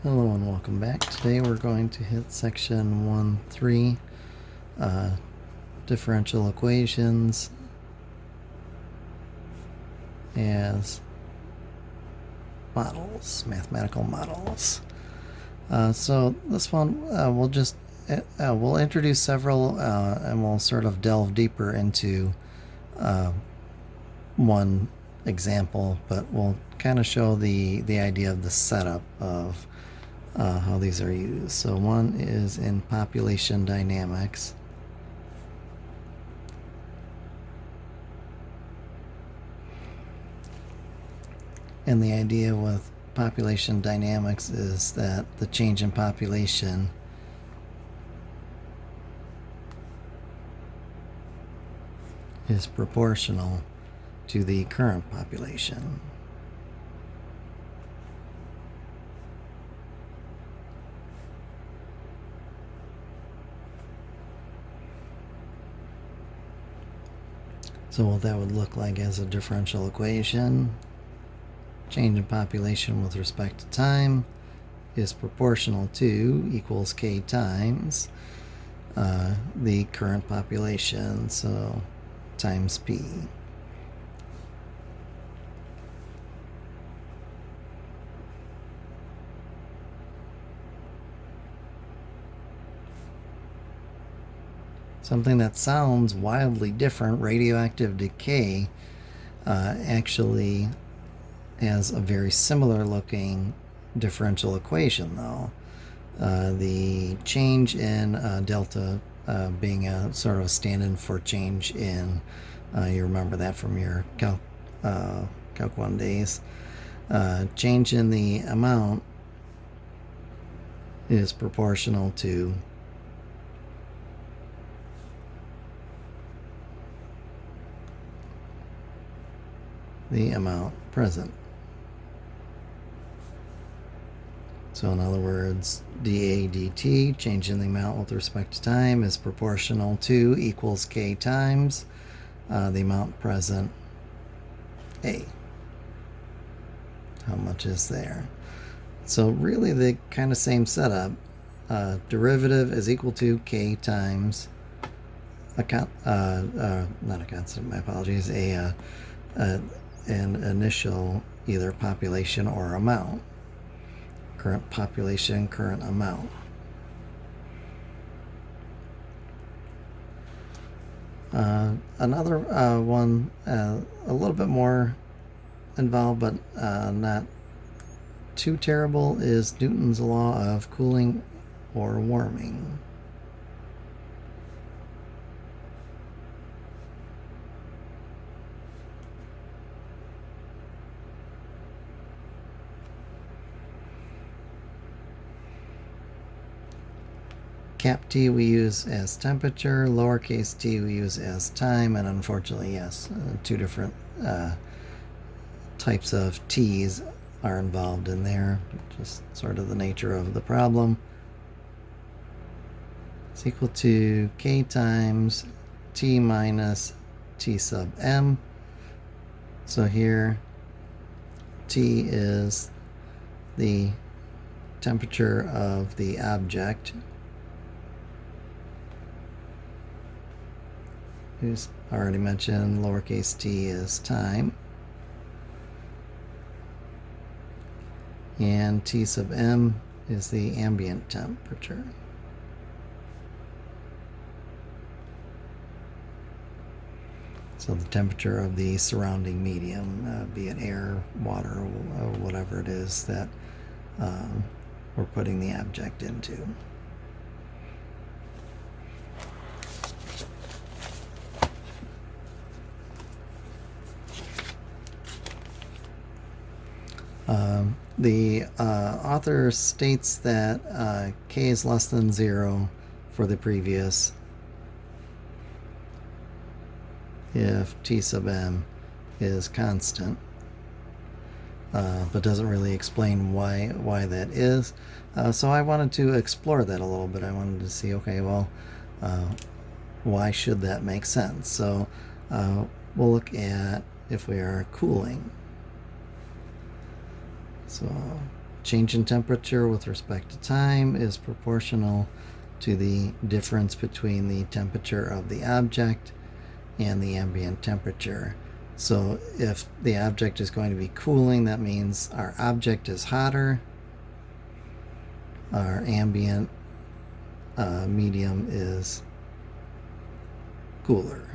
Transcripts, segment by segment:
Hello and welcome back. Today we're going to hit section 1.3, differential equations as models, mathematical models. So this one we'll introduce several and we'll sort of delve deeper into one example, but we'll kind of show the idea of the setup of how these are used. So one is in population dynamics. And the idea with population dynamics is that the change in population is proportional to the current population. So what that would look like as a differential equation, change in population with respect to time is proportional to equals k times the current population, so times p. Something that sounds wildly different, radioactive decay, actually has a very similar looking differential equation though. The change in delta being a sort of a stand-in for change in, you remember that from your Calc 1 days. Change in the amount is proportional to the amount present. So in other words, dA dt, change in the amount with respect to time, is proportional to equals k times the amount present, a. How much is there? So really the kind of same setup. Derivative is equal to k times not a constant, my apologies, an initial either population or amount. Current population, current amount. Another one, a little bit more involved, but not too terrible, is Newton's law of cooling or warming. Cap T we use as temperature, lowercase t we use as time, and unfortunately, yes, two different types of t's are involved in there, just sort of the nature of the problem. It's equal to k times t minus t sub m. So here, T is the temperature of the object, who's already mentioned lowercase t is time, and T sub m is the ambient temperature. So the temperature of the surrounding medium, be it air, water, or whatever it is that we're putting the object into. The author states that k is less than 0 for the previous if t sub m is constant, but doesn't really explain why that is. So I wanted to explore that a little bit. I wanted to see, okay, well, why should that make sense? So we'll look at if we are cooling. So Change in temperature with respect to time is proportional to the difference between the temperature of the object and the ambient temperature. So if the object is going to be cooling, that means our object is hotter, our ambient medium is cooler.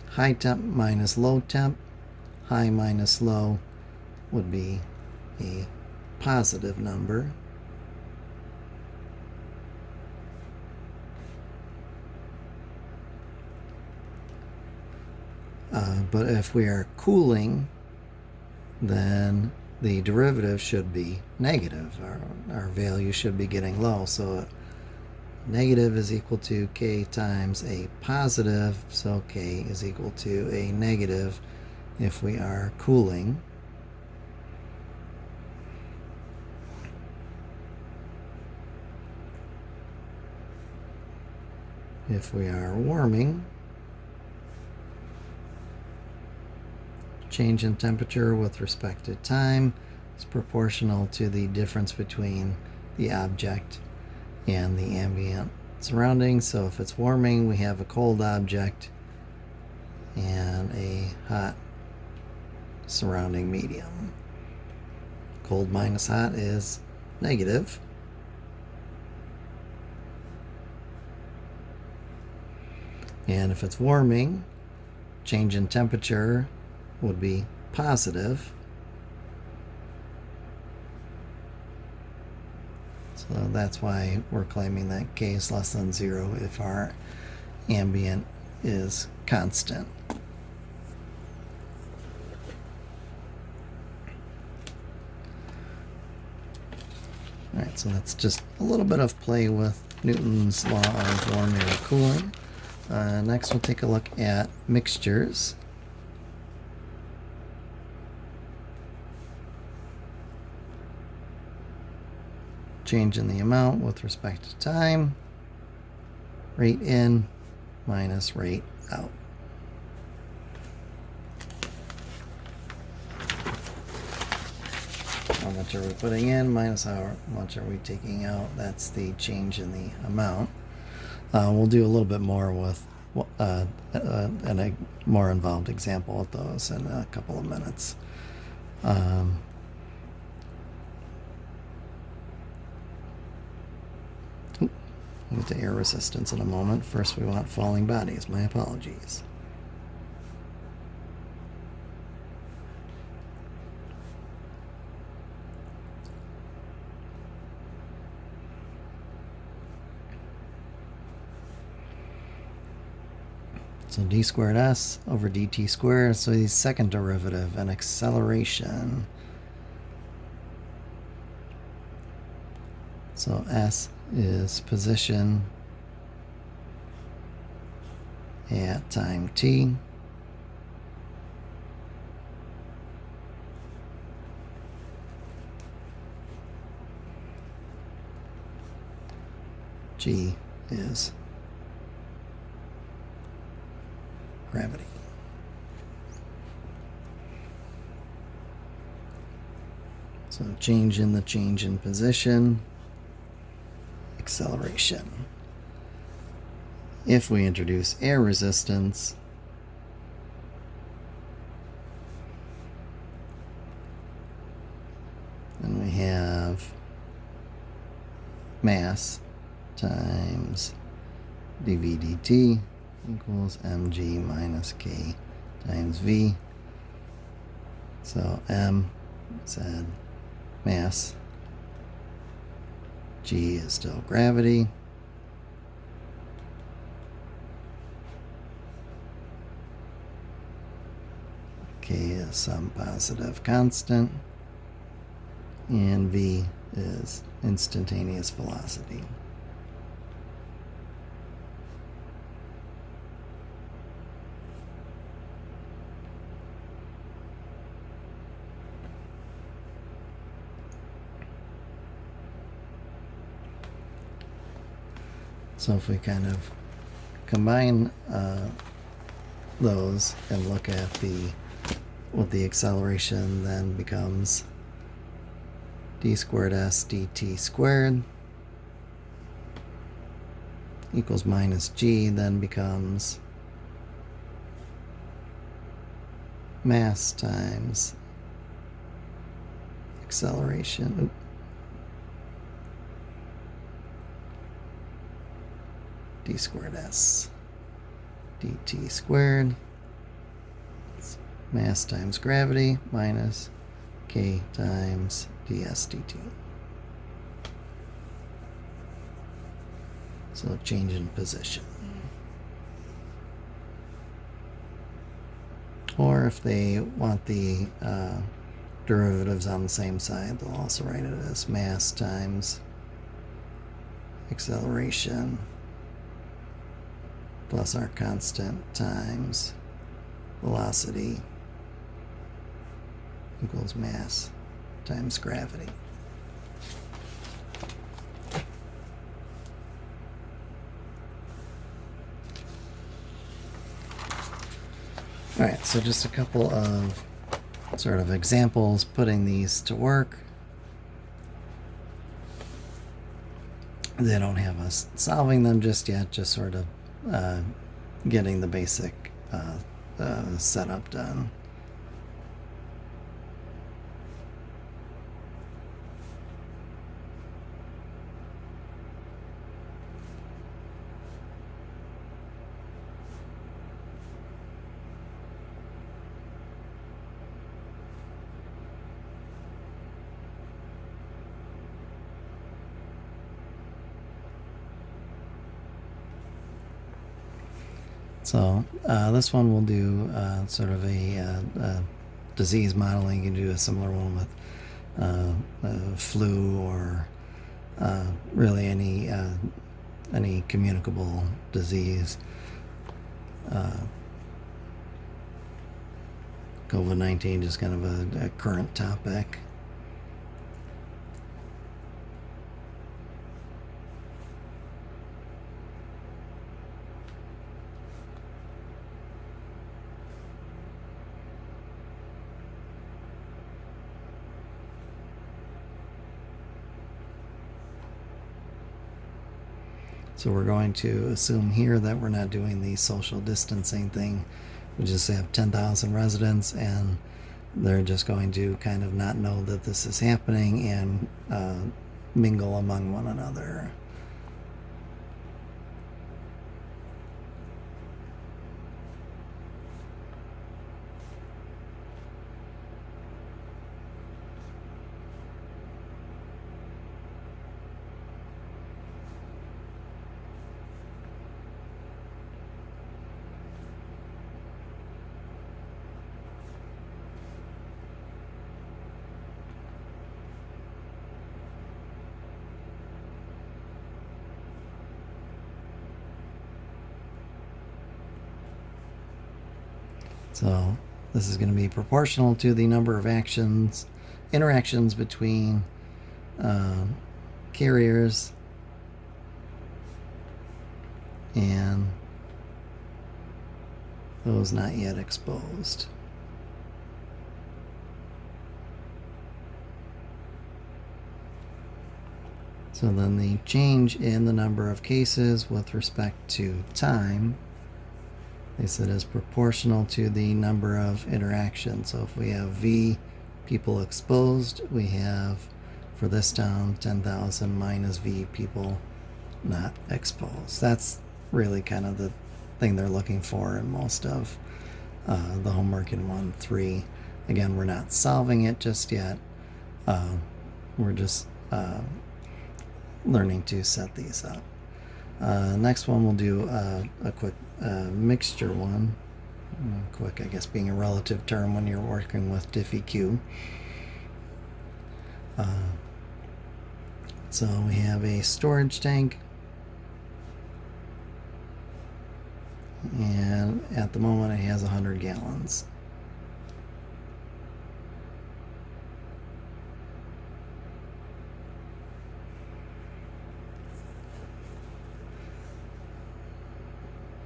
High temp minus low temp, high minus low would be a positive number. But if we are cooling, then the derivative should be negative. Our value should be getting low. So negative is equal to k times a positive, so k is equal to a negative if we are cooling. If we are warming, change in temperature with respect to time is proportional to the difference between the object and the ambient surroundings. So if it's warming, we have a cold object and a hot surrounding medium. Cold minus hot is negative. And if it's warming, change in temperature would be positive. So that's why we're claiming that k is less than 0 if our ambient is constant. Alright, so that's just a little bit of play with Newton's law of warming and cooling. Next we'll take a look at mixtures. Change in the amount with respect to time, rate in minus rate out. How much are we putting in minus how much are we taking out? That's the change in the amount. We'll do a little bit more with and a more involved example with those in a couple of minutes. We'll get to air resistance in a moment. First, we want falling bodies. My apologies. So d squared s over dt squared. So the second derivative, an acceleration. So s is position at time t. G is gravity. So change in position, acceleration. If we introduce air resistance, then we have mass times dv dt equals mg minus k times v. So m said mass, g is still gravity, k is some positive constant, and v is instantaneous velocity. So if we kind of combine those and look at what the acceleration then becomes d squared s dt squared equals minus g, then becomes mass times acceleration. D squared s dt squared. It's mass times gravity minus k times ds dt. So change in position. Or if they want the derivatives on the same side, they'll also write it as mass times acceleration plus our constant times velocity equals mass times gravity. All right, so just a couple of sort of examples putting these to work. They don't have us solving them just yet, just sort of getting the basic setup done. So this one will do sort of a disease modeling. You can do a similar one with flu or really any communicable disease. COVID-19 is kind of a current topic. So we're going to assume here that we're not doing the social distancing thing. We just have 10,000 residents and they're just going to kind of not know that this is happening and mingle among one another. So this is going to be proportional to the number of interactions between carriers and those not yet exposed. So then the change in the number of cases with respect to time, they said, is proportional to the number of interactions. So if we have V people exposed, we have for this town 10,000 minus V people not exposed. That's really kind of the thing they're looking for in most of the homework in 1-3. Again, we're not solving it just yet. We're just learning to set these up. Next one we'll do a quick mixture one. Quick, I guess, being a relative term when you're working with diffie-Q. So we have a storage tank, and at the moment it has 100 gallons.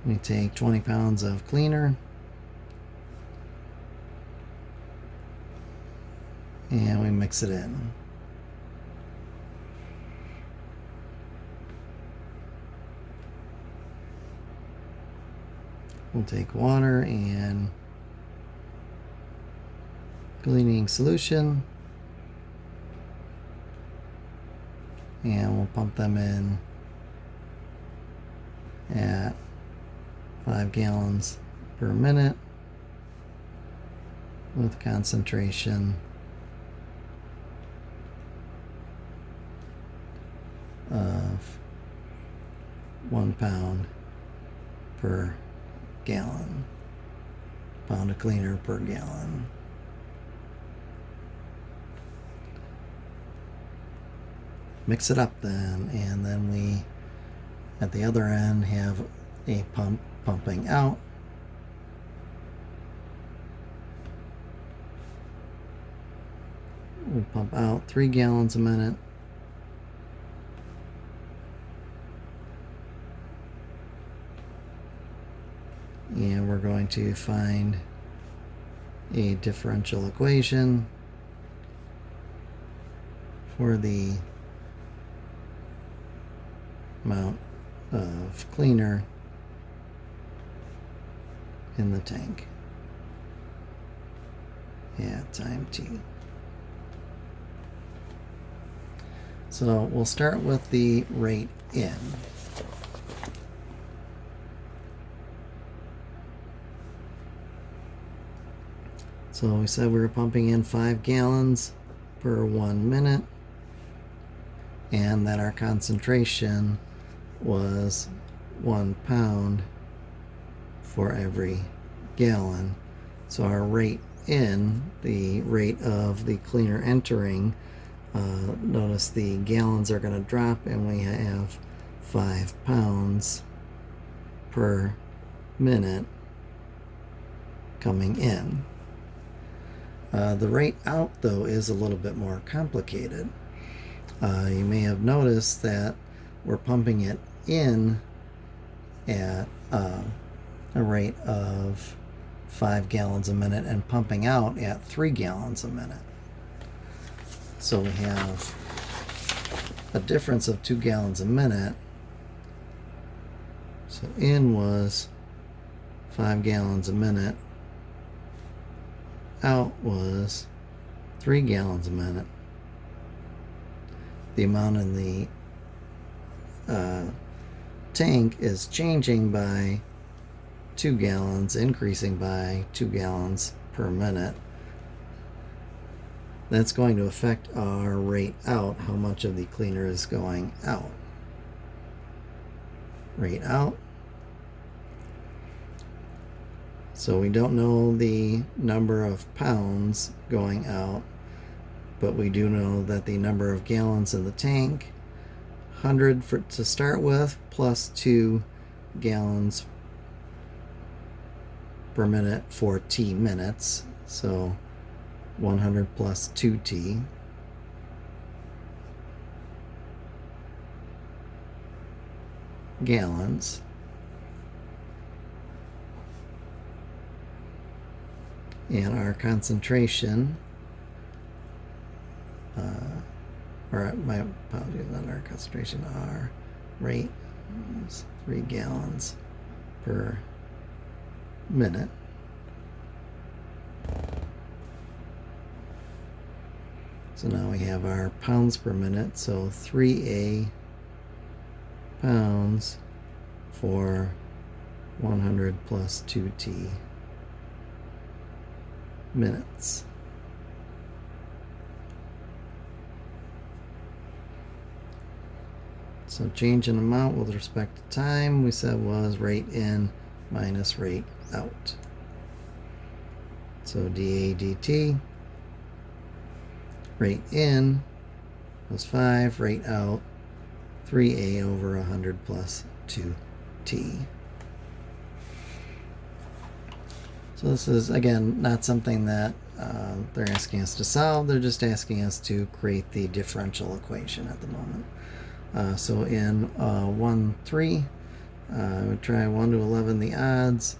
We take 20 pounds of cleaner and we mix it in. We'll take water and cleaning solution, and we'll pump them in at 5 gallons per minute with concentration of 1 pound per gallon, pound of cleaner per gallon. Mix it up then, and then we at the other end have a pump pumping out. We pump out 3 gallons a minute. And we're going to find a differential equation for the amount of cleaner in the tank at time t. So we'll start with the rate in. So we said we were pumping in 5 gallons per 1 minute, and that our concentration was 1 pound for every gallon. So our rate in, the rate of the cleaner entering, notice the gallons are going to drop, and we have 5 pounds per minute coming in. The rate out, though, is a little bit more complicated. You may have noticed that we're pumping it in at a rate of 5 gallons a minute and pumping out at 3 gallons a minute. So we have a difference of 2 gallons a minute. So in was 5 gallons a minute. Out was 3 gallons a minute. The amount in the tank is changing by 2 gallons, increasing by 2 gallons per minute. That's going to affect our rate out, how much of the cleaner is going out. Rate out. So we don't know the number of pounds going out, but we do know that the number of gallons in the tank, 100 to start with, plus 2 gallons per minute for t minutes. So 100 plus 2t. Gallons. And our concentration, or my apologies, not our concentration, our rate is 3 gallons per minute. So now we have our pounds per minute, so 3A pounds for 100 plus 2t minutes. So change in amount with respect to time, we said was rate in minus rate out. So dA dt, rate in was 5, rate out 3A over 100 plus 2t. So this is, again, not something that they're asking us to solve. They're just asking us to create the differential equation at the moment. So in 1-3, I would try 1 to 11 the odds,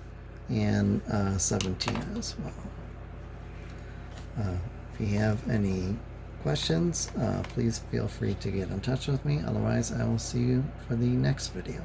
and 17 as well. If you have any questions, please feel free to get in touch with me. Otherwise, I will see you for the next video.